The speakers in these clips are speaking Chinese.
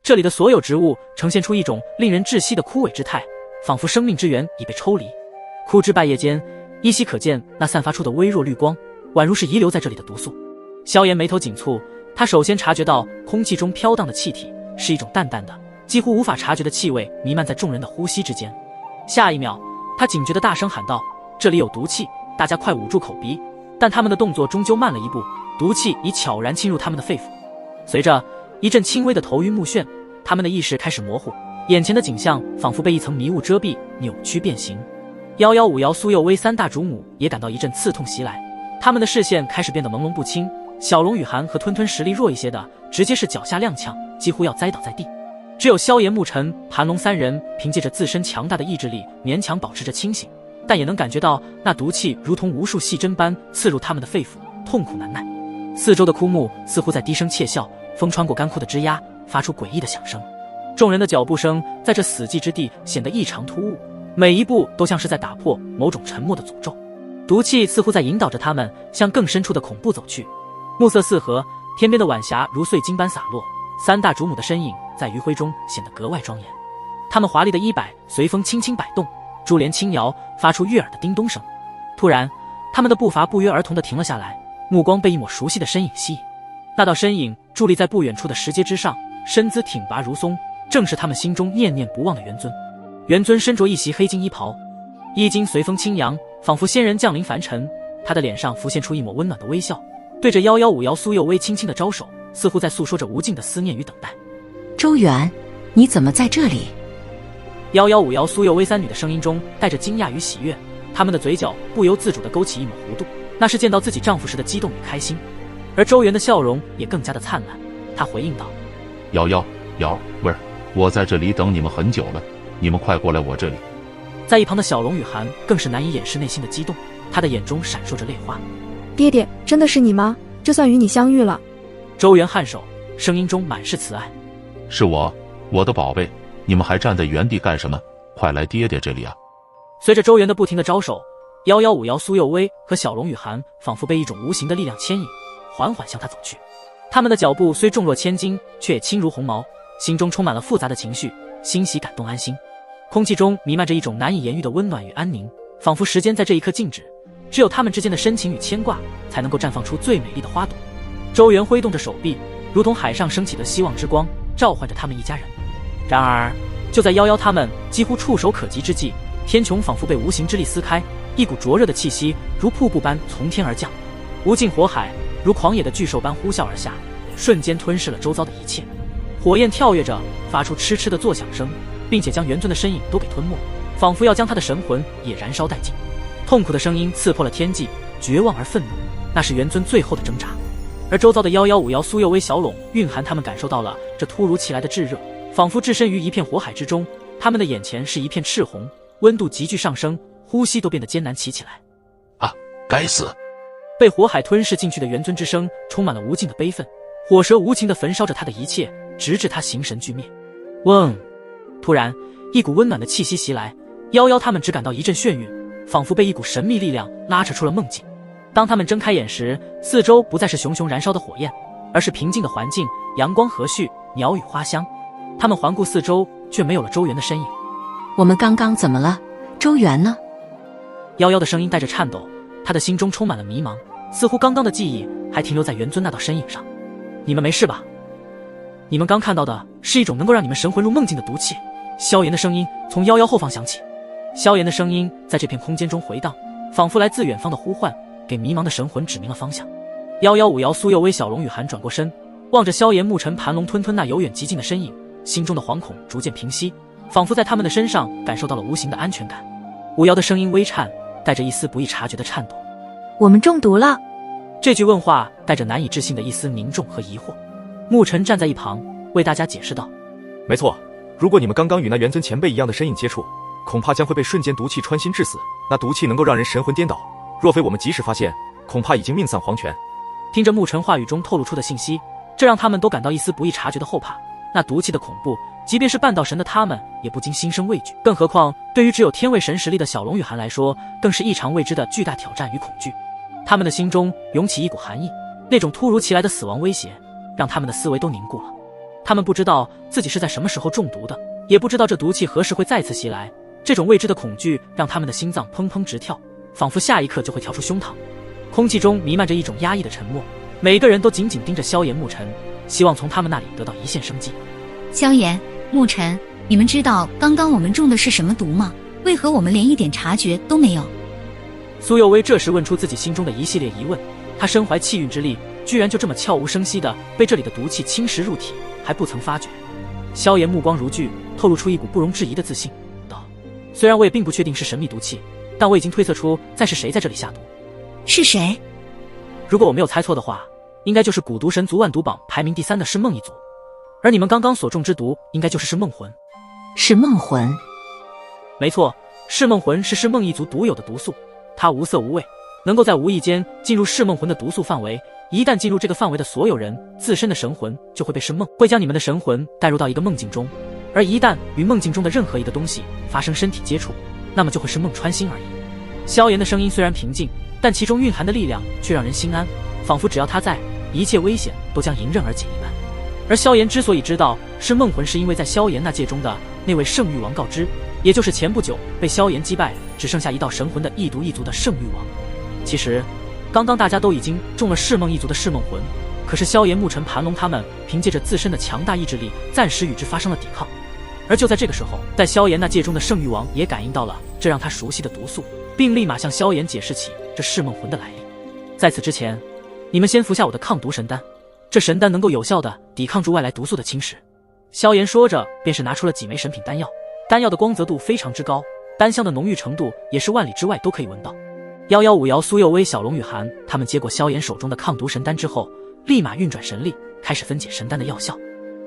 这里的所有植物呈现出一种令人窒息的枯萎之态，仿佛生命之源已被抽离。枯枝败叶间，依稀可见那散发出的微弱绿光，宛如是遗留在这里的毒素。萧炎眉头紧蹙，他首先察觉到空气中飘荡的气体是一种淡淡的、几乎无法察觉的气味，弥漫在众人的呼吸之间。下一秒，他警觉地大声喊道：“这里有毒气，大家快捂住口鼻！”但他们的动作终究慢了一步，毒气已悄然侵入他们的肺腑。随着一阵轻微的头晕目眩，他们的意识开始模糊，眼前的景象仿佛被一层迷雾遮蔽，扭曲变形。115瑶、苏幼薇三大主母也感到一阵刺痛袭来，他们的视线开始变得朦胧不清。小龙雨涵和吞吞实力弱一些的，直接是脚下踉跄，几乎要栽倒在地。只有萧炎、沐尘、盘龙三人凭借着自身强大的意志力，勉强保持着清醒，但也能感觉到那毒气如同无数细针般刺入他们的肺腑，痛苦难耐。四周的枯木似乎在低声窃笑，风穿过干枯的枝桠，发出诡异的响声。众人的脚步声在这死寂之地显得异常突兀，每一步都像是在打破某种沉默的诅咒。毒气似乎在引导着他们向更深处的恐怖走去。暮色四合，天边的晚霞如碎金般洒落，三大主母的身影在余晖中显得格外庄严。他们华丽的衣摆随风轻轻摆动，珠帘轻摇，发出悦耳的叮咚声。突然，他们的步伐不约而同地停了下来，目光被一抹熟悉的身影吸引。那道身影伫立在不远处的石阶之上，身姿挺拔如松，正是他们心中念念不忘的元尊。元尊身着一袭黑金衣袍，衣襟随风轻扬，仿佛仙人降临凡尘。他的脸上浮现出一抹温暖的微笑，对着115瑶、苏幼薇轻轻的招手，似乎在诉说着无尽的思念与等待。周元，你怎么在这里？115瑶、苏幼薇三女的声音中带着惊讶与喜悦，她们的嘴角不由自主地勾起一抹弧度，那是见到自己丈夫时的激动与开心。而周元的笑容也更加的灿烂，他回应道：“瑶喂儿，我在这里等你们很久了，你们快过来我这里。”在一旁的小龙雨涵更是难以掩饰内心的激动，她的眼中闪烁着泪花。爹爹，真的是你吗？这算与你相遇了。周元颔首，声音中满是慈爱。是我的宝贝，你们还站在原地干什么？快来爹爹这里啊！随着周元的不停的招手，115瑶、苏幼薇和小龙雨涵仿佛被一种无形的力量牵引，缓缓向他走去。他们的脚步虽重若千斤，却也轻如鸿毛，心中充满了复杂的情绪，欣喜、感动、安心。空气中弥漫着一种难以言喻的温暖与安宁，仿佛时间在这一刻静止，只有他们之间的深情与牵挂，才能够绽放出最美丽的花朵。周元挥动着手臂，如同海上升起的希望之光，召唤着他们一家人。然而，就在115他们几乎触手可及之际，天穹仿佛被无形之力撕开，一股灼热的气息如瀑布般从天而降，无尽火海如狂野的巨兽般呼啸而下，瞬间吞噬了周遭的一切。火焰跳跃着，发出嗤嗤的作响声，并且将元尊的身影都给吞没，仿佛要将他的神魂也燃烧殆尽。痛苦的声音刺破了天际，绝望而愤怒，那是元尊最后的挣扎。而周遭的115瑶、苏幼薇、小拢、蕴含他们感受到了这突如其来的炙热，仿佛置身于一片火海之中，他们的眼前是一片赤红，温度急剧上升，呼吸都变得艰难起来。啊，该死！被火海吞噬进去的元尊之声充满了无尽的悲愤，火蛇无情地焚烧着他的一切，直至他形神俱灭。嗡！突然，一股温暖的气息袭来，115他们只感到一阵眩晕，仿佛被一股神秘力量拉扯出了梦境。当他们睁开眼时，四周不再是熊熊燃烧的火焰，而是平静的环境，阳光和煦，鸟语花香。他们环顾四周，却没有了周元的身影。我们刚刚怎么了？周元呢？115的声音带着颤抖，他的心中充满了迷茫，似乎刚刚的记忆还停留在元尊那道身影上。你们没事吧？你们刚看到的是一种能够让你们神魂入梦境的毒气。萧炎的声音从115后方响起，萧炎的声音在这片空间中回荡，仿佛来自远方的呼唤，给迷茫的神魂指明了方向。115瑶、苏幼薇、小龙雨涵转过身，望着萧炎、沐尘、盘龙、吞吞那由远及近的身影，心中的惶恐逐渐平息，仿佛在他们的身上感受到了无形的安全感。五瑶的声音微颤，带着一丝不易察觉的颤抖。我们中毒了。这句问话带着难以置信的一丝凝重和疑惑。沐尘站在一旁为大家解释道：没错，如果你们刚刚与那元尊前辈一样的身影接触，恐怕将会被瞬间毒气穿心致死。那毒气能够让人神魂颠倒，若非我们及时发现，恐怕已经命丧黄泉。听着沐尘话语中透露出的信息，这让他们都感到一丝不易察觉的后怕。那毒气的恐怖，即便是半道神的他们也不禁心生畏惧，更何况对于只有天位神实力的小龙雨涵来说，更是异常未知的巨大挑战与恐惧。他们的心中涌起一股寒意，那种突如其来的死亡威胁让他们的思维都凝固了。他们不知道自己是在什么时候中毒的，也不知道这毒气何时会再次袭来。这种未知的恐惧让他们的心脏砰砰直跳，仿佛下一刻就会跳出胸膛。空气中弥漫着一种压抑的沉默，每个人都紧紧盯着萧炎、沐尘，希望从他们那里得到一线生机。萧炎、沐尘，你们知道刚刚我们中的是什么毒吗？为何我们连一点察觉都没有？苏幼薇这时问出自己心中的一系列疑问，她身怀气运之力，居然就这么悄无声息地被这里的毒气侵蚀入体，还不曾发觉。萧炎目光如炬，透露出一股不容置疑的自信，道：虽然我也并不确定是神秘毒气，但我已经推测出在是谁在这里下毒。是谁？如果我没有猜错的话，应该就是蛊毒神族万毒榜排名第3的噬梦一族，而你们刚刚所中之毒应该就是噬梦魂。是梦魂。没错，噬梦魂是噬梦一族独有的毒素，它无色无味，能够在无意间进入噬梦魂的毒素范围。一旦进入这个范围的所有人自身的神魂就会被噬梦，会将你们的神魂带入到一个梦境中，而一旦与梦境中的任何一个东西发生身体接触，那么就会是梦穿心而已。萧炎的声音虽然平静，但其中蕴含的力量却让人心安，仿佛只要他在，一切危险都将迎刃而解一般。而萧炎之所以知道是梦魂，是因为在萧炎那界中的那位圣域王告知，也就是前不久被萧炎击败，只剩下一道神魂的异毒一族的圣域王。其实刚刚大家都已经中了噬梦一族的噬梦魂，可是萧炎、沐尘、盘龙他们凭借着自身的强大意志力，暂时与之发生了抵抗。而就在这个时候，在萧炎那界中的圣域王也感应到了这让他熟悉的毒素，并立马向萧炎解释起这噬梦魂的来历。在此之前，你们先服下我的抗毒神丹，这神丹能够有效地抵抗住外来毒素的侵蚀。萧炎说着，便是拿出了几枚神品丹药，丹药的光泽度非常之高，丹香的浓郁程度也是万里之外都可以闻到。115瑶、苏幼薇、小龙雨涵他们接过萧炎手中的抗毒神丹之后，立马运转神力，开始分解神丹的药效。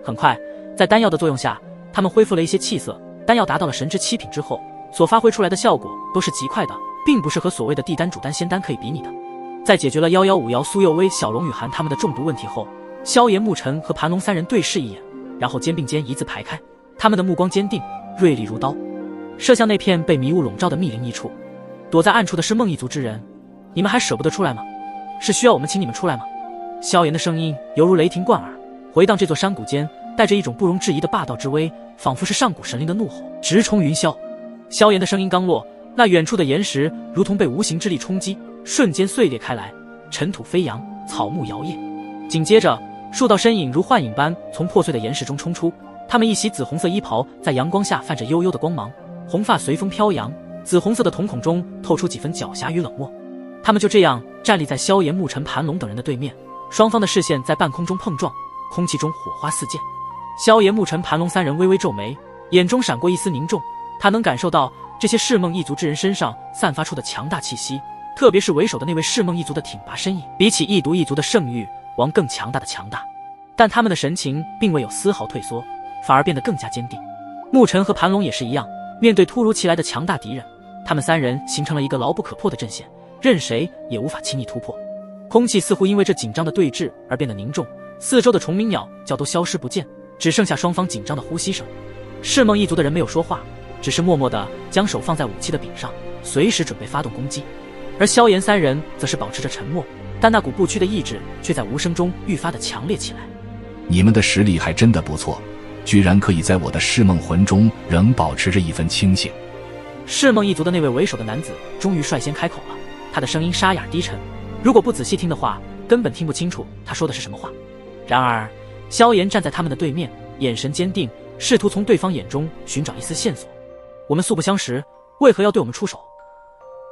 很快，在丹药的作用下，他们恢复了一些气色。丹药达到了神之7品之后，所发挥出来的效果都是极快的，并不是和所谓的地丹、主丹、仙丹可以比拟的。在解决了115瑶、苏幼薇、小龙雨涵他们的中毒问题后，萧炎、沐尘和盘龙3人对视一眼，然后肩并肩一字排开，他们的目光坚定，锐利如刀，射向那片被迷雾笼罩的密林一处。躲在暗处的是梦一族之人，你们还舍不得出来吗？是需要我们请你们出来吗？萧炎的声音犹如雷霆贯耳，回荡这座山谷间，带着一种不容置疑的霸道之威，仿佛是上古神灵的怒吼，直冲云霄。萧炎的声音刚落，那远处的岩石如同被无形之力冲击，瞬间碎裂开来，尘土飞扬，草木摇曳。紧接着，数道身影如幻影般从破碎的岩石中冲出，他们一袭紫红色衣袍，在阳光下泛着幽幽的光芒，红发随风飘扬，紫红色的瞳孔中透出几分狡黠与冷漠。他们就这样站立在萧炎、沐尘、盘龙等人的对面，双方的视线在半空中碰撞，空气中火花四溅。萧炎、沐尘、盘龙3人微微皱眉，眼中闪过一丝凝重。他能感受到这些噬梦一族之人身上散发出的强大气息，特别是为首的那位噬梦一族的挺拔身影，比起异毒一族的圣域王更强大的强大。但他们的神情并未有丝毫退缩，反而变得更加坚定。沐尘和盘龙也是一样，面对突如其来的强大敌人，他们3人形成了一个牢不可破的阵线，任谁也无法轻易突破。空气似乎因为这紧张的对峙而变得凝重，四周的虫鸣鸟叫都消失不见，只剩下双方紧张的呼吸声。噬梦一族的人没有说话，只是默默地将手放在武器的柄上，随时准备发动攻击。而萧炎3人则是保持着沉默，但那股不屈的意志却在无声中愈发的强烈起来。你们的实力还真的不错，居然可以在我的噬梦魂中仍保持着一份清醒。噬梦一族的那位为首的男子终于率先开口了，他的声音沙哑低沉，如果不仔细听的话，根本听不清楚他说的是什么话。然而萧炎站在他们的对面，眼神坚定，试图从对方眼中寻找一丝线索。我们素不相识，为何要对我们出手？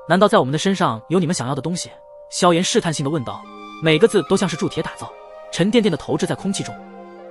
难道在我们的身上有你们想要的东西？萧炎试探性地问道，每个字都像是铸铁打造，沉甸甸地投掷在空气中。